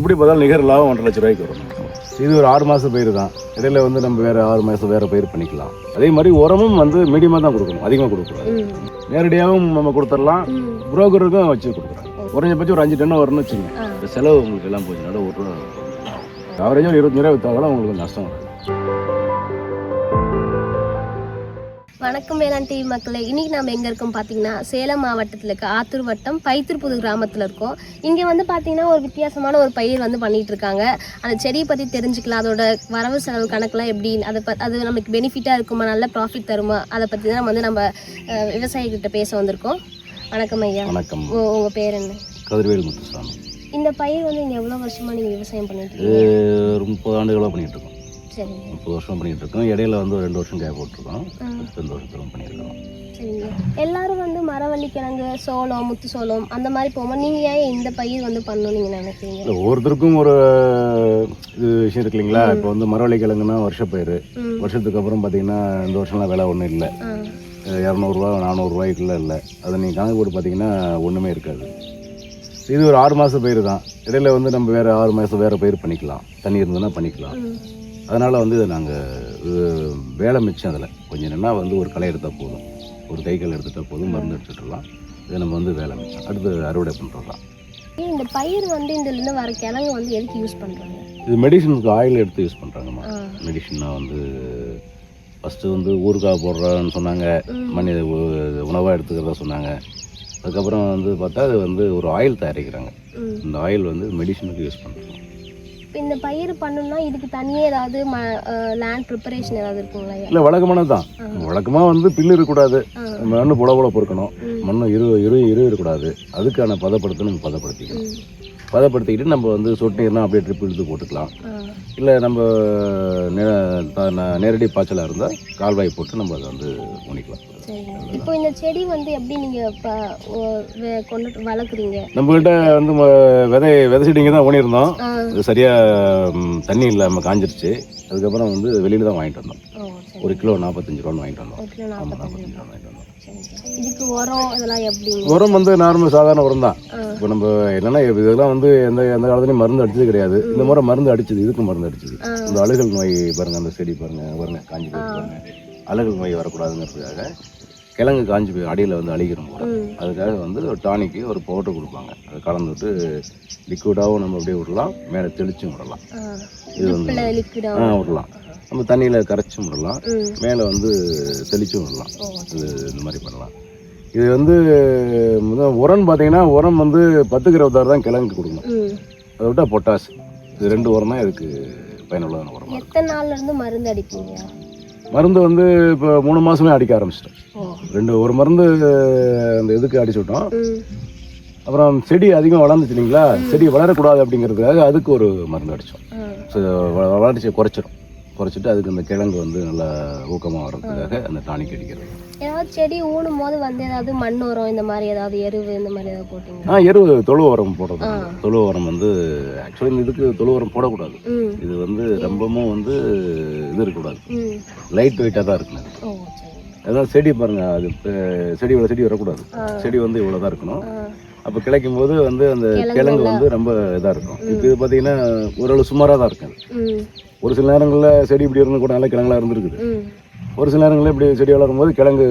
எப்படி பார்த்தாலும் நிகர் லாபம் 1.5 லட்ச ரூபாய்க்கு வரும். இது ஒரு 6 மாதம் பயிர் தான். இடையில வந்து நம்ம வேறு 6 மாதம் வேறு பயிர் பண்ணிக்கலாம். அதே மாதிரி உரமும் வந்து மீடியமாக தான் கொடுக்கணும், அதிகமாக கொடுக்கக்கூடாது. நேரடியாகவும் நம்ம கொடுத்துடலாம், புரோக்கருக்கும் வச்சு கொடுக்குறோம். குறைஞ்சபட்சம் ஒரு 5 டன் வரும்னு வச்சுக்கோங்க. இந்த செலவு உங்களுக்கு எல்லாம் போச்சுனால ஒரு ரூபா ஆவரேஜாக 25 ரூபா விற்றாலும் உங்களுக்கு நஷ்டம் வரும். வணக்கம் வேளாண் டிவி மக்களே. இன்றைக்கி நம்ம எங்கே இருக்கோம் பார்த்தீங்கன்னா, சேலம் மாவட்டத்தில் இருக்க ஆத்தூர் வட்டம் பைத்தூர்புது கிராமத்தில் இருக்கோம். இங்கே வந்து பார்த்தீங்கன்னா ஒரு வித்தியாசமான ஒரு பயிர் வந்து பண்ணிகிட்டு இருக்காங்க. அந்த செடியை பற்றி தெரிஞ்சுக்கலாம், அதோட வரவு செலவு கணக்கெலாம் எப்படி, அது நமக்கு பெனிஃபிட்டாக இருக்குமா, நல்ல ப்ராஃபிட் தருமா, அதை பற்றி தான் வந்து நம்ம விவசாயிகிட்ட பேச வந்திருக்கோம். வணக்கம் ஐயா. வணக்கம். உங்கள் பேர் என்ன? கதிர்வேல் முத்துசாமி. இந்த பயிர் வந்து நீங்கள் எவ்வளோ வருஷமாக நீங்கள் விவசாயம் பண்ணிட்டு? ஒரு 30 ஆண்டுகளாக பண்ணிகிட்டு இருக்கோம். 30 வருஷம் பண்ணிட்டு இருக்கோம். இடையில வந்து ஒரு 2 வருஷம் கேப் போட்டிருக்கோம். 2 வருஷம் பண்ணியிருக்கோம். சரிங்க. எல்லாரும் வந்து மரவள்ளி கிழங்கு, சோளம், முத்து சோளம் அந்த மாதிரி போகும்போது நீங்கள் ஏன் இந்த பயிர் வந்து பண்ணணும் நீங்கள் நினைக்கிறீங்க? ஒவ்வொருத்தருக்கும் ஒரு இது விஷயம் இருக்கு இல்லைங்களா. இப்போ வந்து மரவள்ளி கிழங்குன்னா வருஷ பயிர். வருஷத்துக்கு அப்புறம் பார்த்தீங்கன்னா இந்த வருஷம்லாம் விலை ஒன்றும் இல்லை, 200 ரூபா 400 ரூபாய்க்குள்ள இல்லை. அதை நீங்கள் கணக்கு போட்டு பார்த்தீங்கன்னா ஒன்றுமே இருக்காது. இது ஒரு 6 மாதம் பயிர் தான். இடையில வந்து நம்ம வேறு 6 மாதம் வேறு பயிர் பண்ணிக்கலாம், தண்ணி இருந்ததுன்னா பண்ணிக்கலாம். அதனால் வந்து நாங்கள் வேலை மிச்சம். அதில் கொஞ்சம் என்னென்னா வந்து ஒரு களை எடுத்தால் போதும், ஒரு கைகள் எடுத்துகிட்டால் போதும், மருந்து எடுத்துட்டுலாம். இதை நம்ம வந்து வேலை மிச்சம். அடுத்து அறுவடை பண்ணுறது தான். இந்த பயிர் வந்து இதுலேருந்து வர கிழங்கு வந்து எதுக்கு யூஸ் பண்ணுறாங்க? இது மெடிசனுக்கு ஆயில் எடுத்து யூஸ் பண்ணுறாங்கம்மா. மெடிசனாக வந்து ஃபஸ்ட்டு வந்து ஊறுகாய் போடுறான்னு சொன்னாங்க, உணவாக எடுத்துக்கிறதா சொன்னாங்க. அதுக்கப்புறம் வந்து பார்த்தா அது வந்து ஒரு ஆயில் தயாரிக்கிறாங்க. இந்த ஆயில் வந்து மெடிசனுக்கு யூஸ் பண்ணுறாங்க. இப்போ இந்த பயிர் பண்ணணும்னா இதுக்கு தனியாக ஏதாவது லேண்ட் ப்ரிப்பரேஷன் ஏதாவது இருக்குங்களா? இல்லை, வழக்கமானது தான். வழக்கமாக வந்து பில்லு இருக்கக்கூடாது, மண் புல பொறுக்கணும், மண் இரு இருக்கக்கூடாது. அதுக்கான பதப்படுத்த நம்ம பதப்படுத்திக்கிட்டு நம்ம வந்து சொட்டு நீர்னா அப்படியே ட்ரிப் எடுத்து போட்டுக்கலாம். இல்லை நம்ம நேரடி பாய்ச்சலாக இருந்தால் கால்வாய் போட்டு நம்ம அதை வந்து ஊனிக்கலாம். இப்போ இந்த செடி வந்து எப்படி நீங்கள் இப்போ கொண்டு வளர்க்குறீங்க? நம்மகிட்ட வந்து விதை செடிங்க தான் ஊனியிருந்தோம். இது சரியாக தண்ணி இல்லாமல் காஞ்சிருச்சு. அதுக்கப்புறம் வந்து வெளியில் தான் வாங்கிட்டு வந்தோம். 1 கிலோ 45 ரூபான்னு வாங்கிட்டு வந்தோம். 45 ரூபா வாங்கிட்டு வந்தோம். இதுக்கு உரம் இதெல்லாம் எப்படி? உரம் வந்து நார்மல் சாதாரண உரம் தான். இப்போ நம்ம என்னன்னா இதெல்லாம் வந்து எந்த காலத்துலையும் மருந்து அடிச்சது கிடையாது. இந்த முறை மருந்து அடிச்சது, இதுக்கு மருந்து அடிச்சது. இந்த அழுகல் நோய் பாருங்க, அந்த செடி பாருங்க காஞ்சி போய் பாருங்க. அழுகல் நோய் வரக்கூடாதுங்கிறதுக்காக கிழங்கு காஞ்சி போய் அடியில் வந்து அழிக்கிறோம் போல. அதுக்காக வந்து ஒரு டானிக்கு ஒரு பவுடர் கொடுப்பாங்க. அதை கலந்துட்டு லிக்விடாகவும் நம்ம அப்படியே விடலாம், மேலே தெளிச்சும் விடலாம். இது வந்து விடலாம், நம்ம தண்ணியில் கரைச்சும் விடலாம், மேலே வந்து தெளிச்சும் விடலாம். இது இந்த மாதிரி பண்ணலாம். இது வந்து உரம்னு பார்த்தீங்கன்னா உரம் வந்து 10 26 தான் கிழங்கு கொடுக்கணும். அதை விட்டால் பொட்டாஸ், இது 2 உரம் தான் இதுக்கு பயனுள்ளதான உரம். எத்தனை நாள்ல இருந்து மருந்து அடிப்பீங்க? மருந்து வந்து இப்போ 3 மாதமே அடிக்க ஆரம்பிச்சிட்டோம். ஒரு மருந்து அந்த இதுக்கு அடிச்சு விட்டோம். அப்புறம் செடி அதிகம் வளர்ந்துச்சு இல்லைங்களா, செடி வளரக்கூடாது அப்படிங்கிறதுக்காக அதுக்கு ஒரு மருந்து அடித்தோம். வளர்ச்சி குறைச்சிட்டு அதுக்கு அந்த கிழங்கு வந்து நல்லா ஊக்கமாக வர்றதுக்காக அந்த டானிக் அடிக்கிறது. ஏதாவது செடி ஊனும் போது வந்து ஏதாவது மண் உரம் இந்த மாதிரி ஏதாவது எருவு இந்த மாதிரி ஏதாவது போட்டீங்க? எருவு தொழு உரம் போடுறது. தொழு உரம் வந்து ஆக்சுவலி இதுக்கு தொழு உரம் போடக்கூடாது. இது வந்து ரொம்பவும் வந்து இது இருக்கக்கூடாது, லைட் வெயிட்டாக தான் இருக்கணும். அதான் செடி பாருங்க, அது செடி வரக்கூடாது. செடி வந்து இவ்வளோ தான் இருக்கணும். அப்போ கிளைக்கும் போது வந்து அந்த கிழங்கு வந்து ரொம்ப இதாக இருக்கும். இப்போ இது பார்த்தீங்கன்னா ஓரளவு சுமாராக தான் இருக்கும். ஒரு சில நேரங்களில் செடி இப்படி இருந்து கூட நல்ல கிழங்குலாம் இருந்திருக்குது. ஒரு சில நேரங்களில் இப்படி செடி வளரும் போது கிழங்கு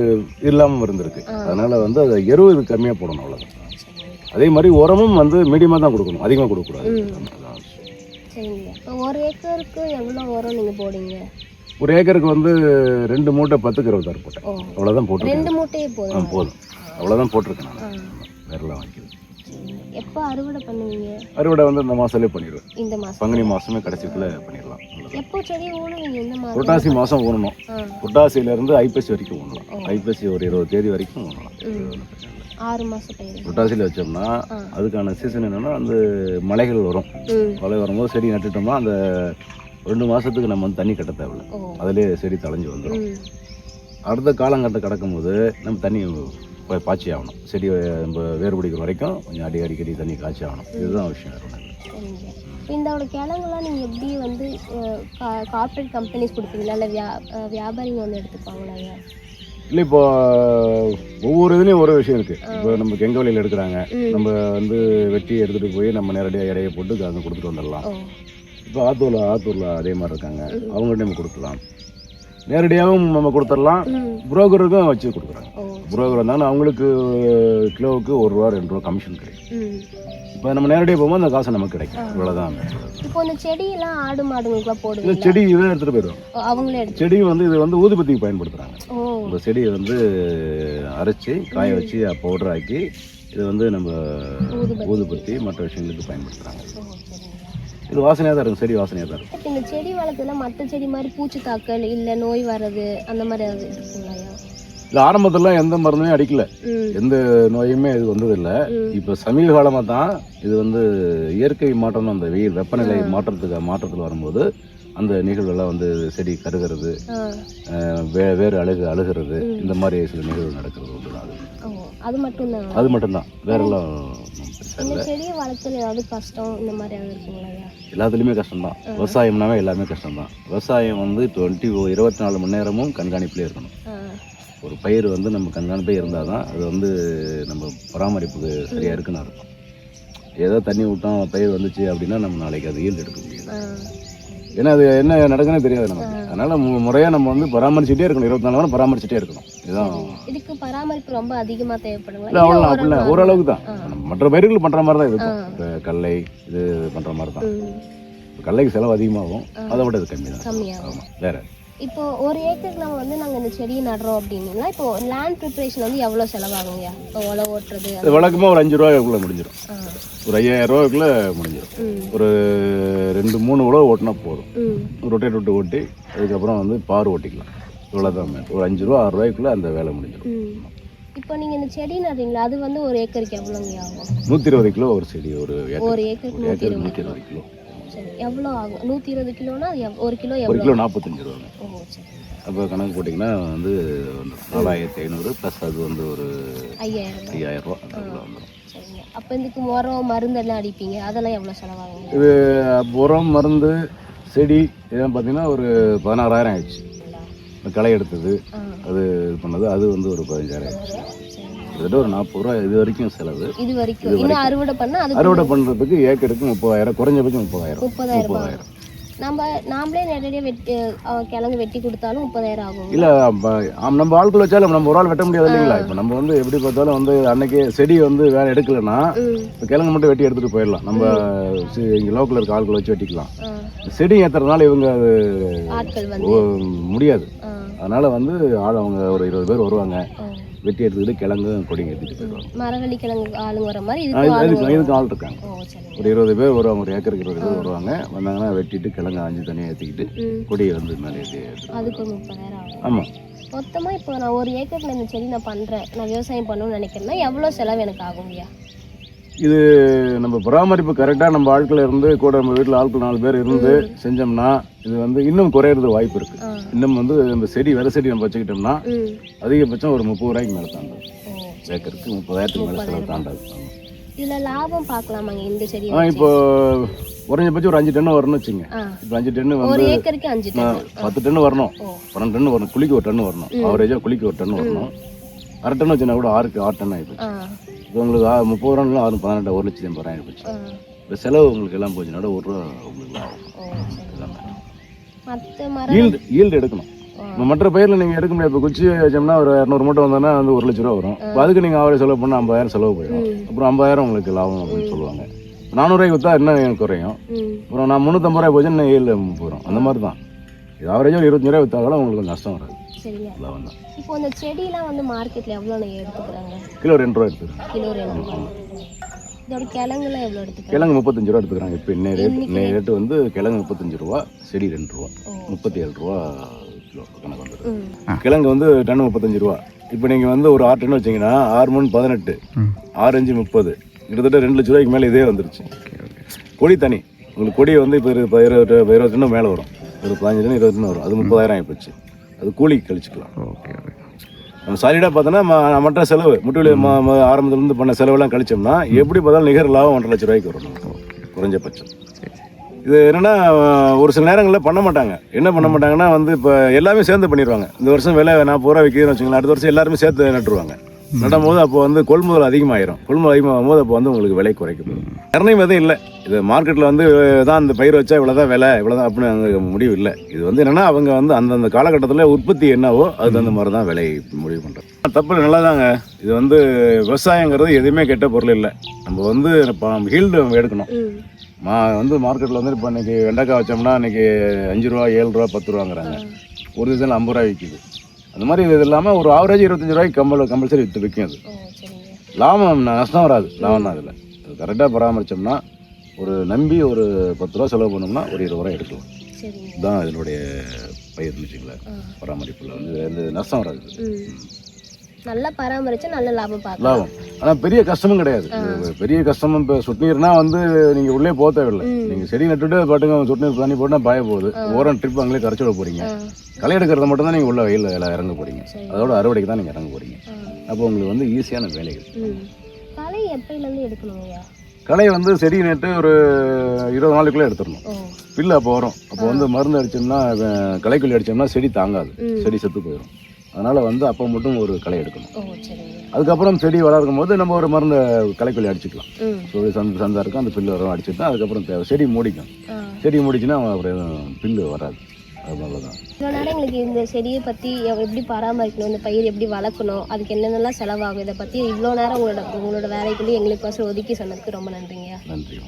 இல்லாமல் இருந்திருக்கு. அதனால வந்து அதை எருவு இது கம்மியாக போடணும், அவ்வளோதான். அதே மாதிரி உரமும் வந்து மீடியமாக தான் கொடுக்கணும், அதிகமாக கொடுக்கக்கூடாது. ஒரு ஏக்கருக்கு எவ்வளோ உரம் நீங்கள் போடுங்க? ஒரு ஏக்கருக்கு வந்து 2 மூட்டை 10 26 போட்டேன். அவ்வளோதான் போட்டிருக்கேன். 2 மூட்டையே போதும். அவ்வளோதான் போட்டிருக்கேன் நான். வேறெல்லாம் வாங்கிக்கிறேன். எப்போ அறுவடை பண்ணுவீங்க? அறுவடை வந்து இந்த மாதத்துலேயே பண்ணிடுவேன். இந்த மாதம் பங்குனி மாதமே கடைசிக்குள்ளே பண்ணிடலாம். எப்போ செடி ஊனுவீங்க? இந்த மாதம் புரட்டாசி மாதம் ஊனணும். புரட்டாசியிலேருந்து ஐப்பசி வரைக்கும் ஊனலாம். ஐப்பசி ஒரு 20 தேதி வரைக்கும் ஊனலாம். 6 மாதம் பயிர் புரட்டாசியில் வச்சோம்னா அதுக்கான சீசன் என்னென்னா அந்த மலைகள் வரும். மழை வரும்போது செடி நட்டுட்டோம்னா அந்த 2 மாதத்துக்கு நம்ம வந்து தண்ணி கட்ட தேவையில்லை, அதிலே செடி தளைஞ்சு வந்துடும். அடுத்த காலங்கட்டை கிடக்கும்போது நம்ம தண்ணி பாய்ச்சி ஆகணும். செடி நம்ம வேறு பிடிக்கிற வரைக்கும் கொஞ்சம் அடிக்கடி தண்ணி காய்ச்சி ஆகணும். இதுதான் விஷயம். இதோட கிழங்குலாம் நீங்கள் எப்படி வந்து கார்பரேட் கம்பெனிஸ் கொடுப்பீங்களா, இல்லை வியாபாரிங்க வந்து எடுத்துப்பாங்களா? இல்லை இப்போ ஒவ்வொரு இதுலேயும் ஒரு விஷயம் இருக்குது. இப்போ நம்ம கெங்கவலியில் எடுக்கிறாங்க, நம்ம வந்து வெட்டி எடுத்துகிட்டு போய் நம்ம நேரடியாக இடையை போட்டு அங்கே கொடுத்துட்டு வந்துடலாம். இப்போ ஆத்தூரில் அதே மாதிரி இருக்காங்க, அவங்கள்ட்ட நம்ம கொடுக்கலாம். நேரடியாகவும் நம்ம கொடுத்துடலாம், புரோக்கருக்கும் வச்சு கொடுக்குறாங்க. புரோக்கர் வந்தாலும் அவங்களுக்கு கிலோவுக்கு ₹1 ₹2 கமிஷன் கிடைக்கும். இப்போ நம்ம நேரடியாக போகும்போது அந்த காசு நமக்கு கிடைக்கும். இவ்வளோதான். இப்போ இந்த செடியெல்லாம் ஆடு மாடுங்களுக்குலாம் போடுது. இந்த செடி இதை எடுத்துகிட்டு போயிடும். அவங்களே செடி வந்து இது வந்து ஊதுபத்திக்கு பயன்படுத்துகிறாங்க. இந்த செடியை வந்து அரைச்சி காய வச்சு பவுடர் ஆக்கி இது வந்து நம்ம ஊதுபத்தி மற்ற விஷயங்களுக்கு பயன்படுத்துகிறாங்க. இது வாசனையாக தான் இருக்கும், செடி வாசனையாக தான் இருக்கும். இந்த செடி வளர்த்துல மற்ற செடி மாதிரி பூச்சி தாக்கல் இல்லை நோய் வர்றது அந்த மாதிரி ஏதாவது இருக்குங்களா? இல்லை, ஆரம்பத்திலாம் எந்த மருந்துமே அடிக்கல, எந்த நோயுமே இது வந்ததில்லை. இப்போ சமீப காலமாக தான் இது வந்து இயற்கை மாற்றம், அந்த வெயில் வெப்பநிலை மாற்றத்தில் வரும்போது அந்த நிகழ்வெல்லாம் வந்து செடி கருகிறது, வேறு அழுகிறது, இந்த மாதிரி சில நிகழ்வு நடக்கிறது உண்டு. அது மட்டும்தான், வேறெல்லாம் செடியை வளர்த்துல ஏதாவது கஷ்டம் இந்த மாதிரி இருக்குங்களா? எல்லாத்துலேயுமே கஷ்டம்தான். விவசாயம்னாவே எல்லாமே கஷ்டம்தான். விவசாயம் வந்து 24 மணி நேரமும் கண்காணிப்புலேயே இருக்கணும். ஒரு பயிர் வந்து நம்ம கண்காணிப்பே இருந்தால் தான் அது வந்து நம்ம பராமரிப்புக்கு சரியாக இருக்குன்னு அர்த்தம். ஏதோ தண்ணி விட்டோம் பயிர் வந்துச்சு அப்படின்னா நம்ம நாளைக்கு அது ஈல்டு எடுக்க முடியாது. ஏன்னா அது என்ன நடக்குன்னு தெரியாது நமக்கு. அதனால முறையாக நம்ம வந்து பராமரிச்சுட்டே இருக்கணும், 24 மணி நேரம் பராமரிச்சுட்டே இருக்கணும். இதுதான். இதுக்கு பராமரிப்பு ரொம்ப அதிகமாக தேவைப்படுங்களா? இல்லை, அவ்வளோ அப்படின்னா ஓரளவுக்கு தான். மற்ற பயிர்கள் பண்ணுற மாதிரி தான் இருக்கும். இப்போ கடலை இது பண்ணுற மாதிரி தான். கடலைக்கு செலவு அதிகமாகும், அதை விட இது கம்மி தான். ஆமாம். வேற இப்போ ஒரு ஏக்கருக்கு நம்ம வந்து நாங்கள் இந்த செடியை நடுறோம் அப்படின்னா இப்போ லேண்ட் ப்ரிப்பரேஷன் வந்து எவ்வளோ செலவாகுங்கய்யா? இப்போ உழவு ஓட்டுறது வழக்கமாக ஒரு ₹5 முடிஞ்சிடும். ஒரு ₹5000 முடிஞ்சிடும். ஒரு 2-3 உழவு ஓட்டினா போதும். ரொட்டேட் விட்டு ஓட்டி அதுக்கப்புறம் வந்து பார் ஓட்டிக்கலாம். இவ்வளோதான். ஒரு ₹5-6 அந்த வேலை முடிஞ்சிடும். இப்போ நீங்கள் இந்த செடி நடுறீங்களா, அது வந்து ஒரு ஏக்கருக்கு எவ்வளோங்க ஆகும்? 120 கிலோ ஒரு செடி. ஒரு ஏக்கருக்கு 120 கிலோ. எவ்வளோ ஆகும்? 120 கிலோனா ஒரு கிலோ ஒரு கிலோ ₹45. அப்போ கணக்கு போட்டிங்கன்னா வந்து 4500 ப்ளஸ் அது வந்து ஒரு ₹5000 வந்துடும். அப்போ இதுக்கு உரம் மருந்தெல்லாம் அடிப்பீங்க, அதெல்லாம் எவ்வளோ செலவாகுங்க? இது உரம் மருந்து செடி இதெல்லாம் பார்த்தீங்கன்னா ஒரு 16000 ஆயிடுச்சு. களை எடுத்தது அது இது பண்ணது அது வந்து ஒரு 15000 ஆயிடுச்சு. கிட்டத்தட்ட ஒரு ₹40 இது வரைக்கும் செலவு. இது வரைக்கும் அறுவடை பண்ணுறதுக்கு ஏக்கருக்கு 30,000, குறைஞ்சபட்சம் 30,000. நாமளே நேரடியாக கிழங்கு வெட்டி கொடுத்தாலும் 30,000 ஆகும். இல்லை, நம்ம ஆட்கள் வச்சாலும் நம்ம ஒரு ஆள் வெட்ட முடியாது இல்லைங்களா? இப்போ நம்ம வந்து எப்படி பார்த்தாலும் வந்து அன்னைக்கு செடி வந்து வேலை எடுக்கலைன்னா இப்போ கிழங்கு மட்டும் வெட்டி எடுத்துகிட்டு போயிடலாம். நம்ம இங்கே லோக்கலில் இருக்க ஆட்களை வச்சு வெட்டிக்கலாம். செடி ஏற்றுறதுனால இவங்க அது முடியாது. அதனால வந்து ஆள் அவங்க ஒரு 20 பேர் வருவாங்க, வெட்டி எடுத்துக்கிட்டு கிழங்கு கொடிங்க ஏற்றிட்டு போயிடுவாங்க. மரவள்ளி கிழங்கு ஆளுங்க வர மாதிரி இதுக்கு ஆள் இருக்காங்க. ஒரு 20 பேர் வருவாங்க, ஒரு ஏக்கருக்கு 20 பேர் வருவாங்க. வந்தாங்கன்னா வெட்டிட்டு கிழங்கு ஆஞ்சு தனியாக ஏற்றிக்கிட்டு கொடியை வந்து மேலே ஏற்றி. அதுக்கு 30,000 ஆகும். ஆமாம். மொத்தமாக இப்போ நான் ஒரு ஏக்கரில் இந்த செடி நான் பண்ணுறேன், நான் விவசாயம் பண்ணணும்னு நினைக்கிறேன்னா எவ்வளோ செலவு எனக்கு ஆகுங்கய்யா? இது நம்ம பராமரிப்பு கரெக்டாக நம்ம ஆட்கள் இருந்து கூட நம்ம வீட்டில் ஆட்கள் 4 பேர் இருந்து செஞ்சோம்னா இது வந்து இன்னும் குறையிறது வாய்ப்பு இருக்குது. இன்னும் வந்து நம்ம செடி விதை செடி நம்ம வச்சுக்கிட்டோம்னா அதிகபட்சம் ஒரு ₹30,000 மேலே தாண்டாது. ஏக்கருக்கு 30,000 மேலே செலவு தாண்டாது. இதில் லாபம் பார்க்கலாமாங்க இந்த செடி? இப்போ குறைஞ்சபட்சம் ஒரு 5 டன் வரணும்னு வச்சுங்க. இப்போ 5 டன் வந்து 10 டன் வரணும், 12 டன் வரணும், குழிக்கு 1 டன் வரணும். ஆவரேஜாக குழிக்கு 1 டன் வரணும். அரை டன் வச்சுன்னா கூட 6 டன் ஆகிப்போச்சு. இப்போ உங்களுக்கு 30 ரூபா 6 18 1,80,000 போச்சு. இப்போ செலவு உங்களுக்கு எல்லாம் போச்சுன்னா ₹1 உங்களுக்கு ஆகும். ஈல்டு எடுக்கணும். மற்ற பயிரில் நீங்கள் எடுக்க முடியாது. இப்போ குச்சி வச்சோம்னா ஒரு 200 மூட்டை வந்தோன்னா வந்து ₹1,00,000 வரும். இப்போ அதுக்கு நீங்கள் ஆவரேஜ் செலவு பண்ணால் 50,000 செலவு போயிடும். அப்புறம் 50,000 உங்களுக்கு லாபம் அப்படின்னு சொல்லுவாங்க. 400 விற்றா என்ன குறையும். அப்புறம் நான் 350 போச்சு இன்னும் 7 போகிறோம். அந்த மாதிரி தான். இது ஆவரேஜாக 25 விற்றாலும் உங்களுக்கு நஷ்டம் வராது. லாபம் தான். இப்போ இந்த செடியெல்லாம் வந்து மார்க்கெட்டில் எவ்வளோ எடுத்துக்கிறாங்க? கிலோ ₹2 எடுத்துக்கிறேன். கிலோ ₹2. இதோட கிழங்குலாம் எவ்வளோ எடுத்துக்கிறேன்? கிழங்கு ₹35 எடுத்துக்கிறாங்க. இப்போ இன்னைய ரேட்டு வந்து கிழங்கு ₹35, செடி ₹2, ₹37 கிலோ கணக்கு வந்துடும். கிழங்கு வந்து டன் ₹35. இப்போ நீங்கள் வந்து ஒரு 6 டன் வச்சிங்கன்னா 6 3 18, 6 5 30, கிட்டத்தட்ட ₹2,00,000 மேலே இதே வந்துருச்சு. கொடி தனி உங்களுக்கு கொடி வந்து இப்போ 20 டன் மேலே வரும். ஒரு 15 டன் 20 டன் வரும். அது 30,000 ஆகிப்போச்சு. அது கூலிக்கு கழிச்சுக்கலாம். நம்ம சாலிடாக பார்த்தோன்னா மற்ற செலவு முட்டுவலி ஆரம்பத்துலேருந்து பண்ண செலவெல்லாம் கழிச்சோம்னா எப்படி பார்த்தாலும் நிகர் லாபம் ₹1,00,000 வரும் குறைஞ்சபட்சம். இது என்னன்னா ஒரு சில நேரங்களில் பண்ண மாட்டாங்க. என்ன பண்ண மாட்டாங்கன்னா வந்து இப்போ எல்லாமே சேர்ந்து பண்ணிடுவாங்க. இந்த வருஷம் விலை 40 ரூபா விற்கிதுன்னு வச்சுங்களேன், அடுத்த வருஷம் எல்லாருமே சேர்த்து நட்டுருவாங்க. நடும் போது அப்போ வந்து கொள்முதல் அதிகமாகிடும். கொள்முதல் அதிகமாகும் போது அப்போ வந்து உங்களுக்கு விலை குறைக்கப்படும். நிர்ணயம் எதுவும் இல்லை. இது மார்க்கெட்டில் வந்து தான் இந்த பயிர் வச்சா இவ்வளோதான் விலை, இவ்வளோதான் அப்படின்னு அந்த முடிவு இல்லை. இது வந்து என்னென்னா அவங்க வந்து அந்தந்த காலகட்டத்தில் உற்பத்தி என்னவோ அது தகுந்த மாதிரி தான் விலை முடிவு பண்ணுறோம். தப்பு நல்லா தாங்க. இது வந்து விவசாயங்கிறது எதுவுமே கெட்ட பொருள் இல்லை. நம்ம வந்து ஹீல்டு எடுக்கணும். வந்து மார்க்கெட்டில் வந்து இப்போ இன்றைக்கி வெண்டைக்காய் வச்சோம்னா இன்றைக்கி 5 ரூபா 7 ரூபா 10 ரூபாங்கிறாங்க. ஒரு சீசனில் 50 ரூபா விற்கிது. அந்த மாதிரி இது இல்லாமல் ஒரு ஆவரேஜ் 25 ரூபாய்க்கு கம்பல்சரி விற்கும். அது லாபம் நஷ்டம் வராது. லாபம் தான் அதில். அது கரெக்டாக பராமரித்தோம்னா ஒரு நம்பி ஒரு 10 ரூபா செலவு பண்ணோம்னா ஒரு 20 ரூபா எடுக்கலாம். இதுதான் இதனுடைய பயிர் வச்சுக்கல பராமரிப்பில் வந்து எந்த நஷ்டம் வராது. நல்லா பராமரிச்சா நல்ல லாபம் பார்க்கலாம். ஆனால் பெரிய கஷ்டமும் கிடையாது. பெரிய கஷ்டமும் இப்போ சொட்டுநீர்னா வந்து நீங்கள் உள்ளே போக தேவையில்லை. நீங்கள் செடி நட்டுட்டு பாட்டுங்க சொட்டுநீர் தண்ணி போட்டால் பாய போகுது. ஓரம் ட்ரிப் அங்கே கரைச்சி விட போகிறீங்க. களை எடுக்கிறத மட்டும் தான் நீங்கள் உள்ள வெயில் இறங்க போகிறீங்க. அதோட அறுவடைக்கு தான் நீங்கள் இறங்க போகிறீங்க. அப்போ உங்களுக்கு வந்து ஈஸியான வேலைகள். களை எப்பயிலேருந்து எடுக்கணுங்கய்யா? களை வந்து செடி நட்டு ஒரு 20 நாளுக்குள்ளே எடுத்துடணும். பில்லு அப்போ வரும். அப்போ வந்து மருந்து அடிச்சோம்னா களைக்கொல்லி அடித்தோம்னா செடி தாங்காது, செடி செத்து போயிடும். அதனால் வந்து அப்போ மட்டும் ஒரு களை எடுக்கணும். அதுக்கப்புறம் செடி வளர்க்கும் போது நம்ம ஒரு மருந்து களைக்கொல்லி அடிச்சுக்கலாம். சொல்லி சந்தா இருக்கும், அந்த பில்லு வரும் அடிச்சுட்டா அதுக்கப்புறம் தேவை செடி மூடிக்கும். செடி மூடிச்சுன்னா அப்புறம் பில்லு வராது. அதனால தான் இவ்வளோ நேரம் எங்களுக்கு இந்த செடியை பற்றி எப்படி பராமரிக்கணும், இந்த பயிர் எப்படி வளர்க்கணும், அதுக்கு என்னென்னலாம் செலவாகும், இதை பற்றி இவ்வளோ நேரம் உங்களோட வேலைக்குள்ளேயே எங்களுக்கு ஒதுக்கி சொன்னதுக்கு ரொம்ப நன்றிங்கய்யா. நன்றி.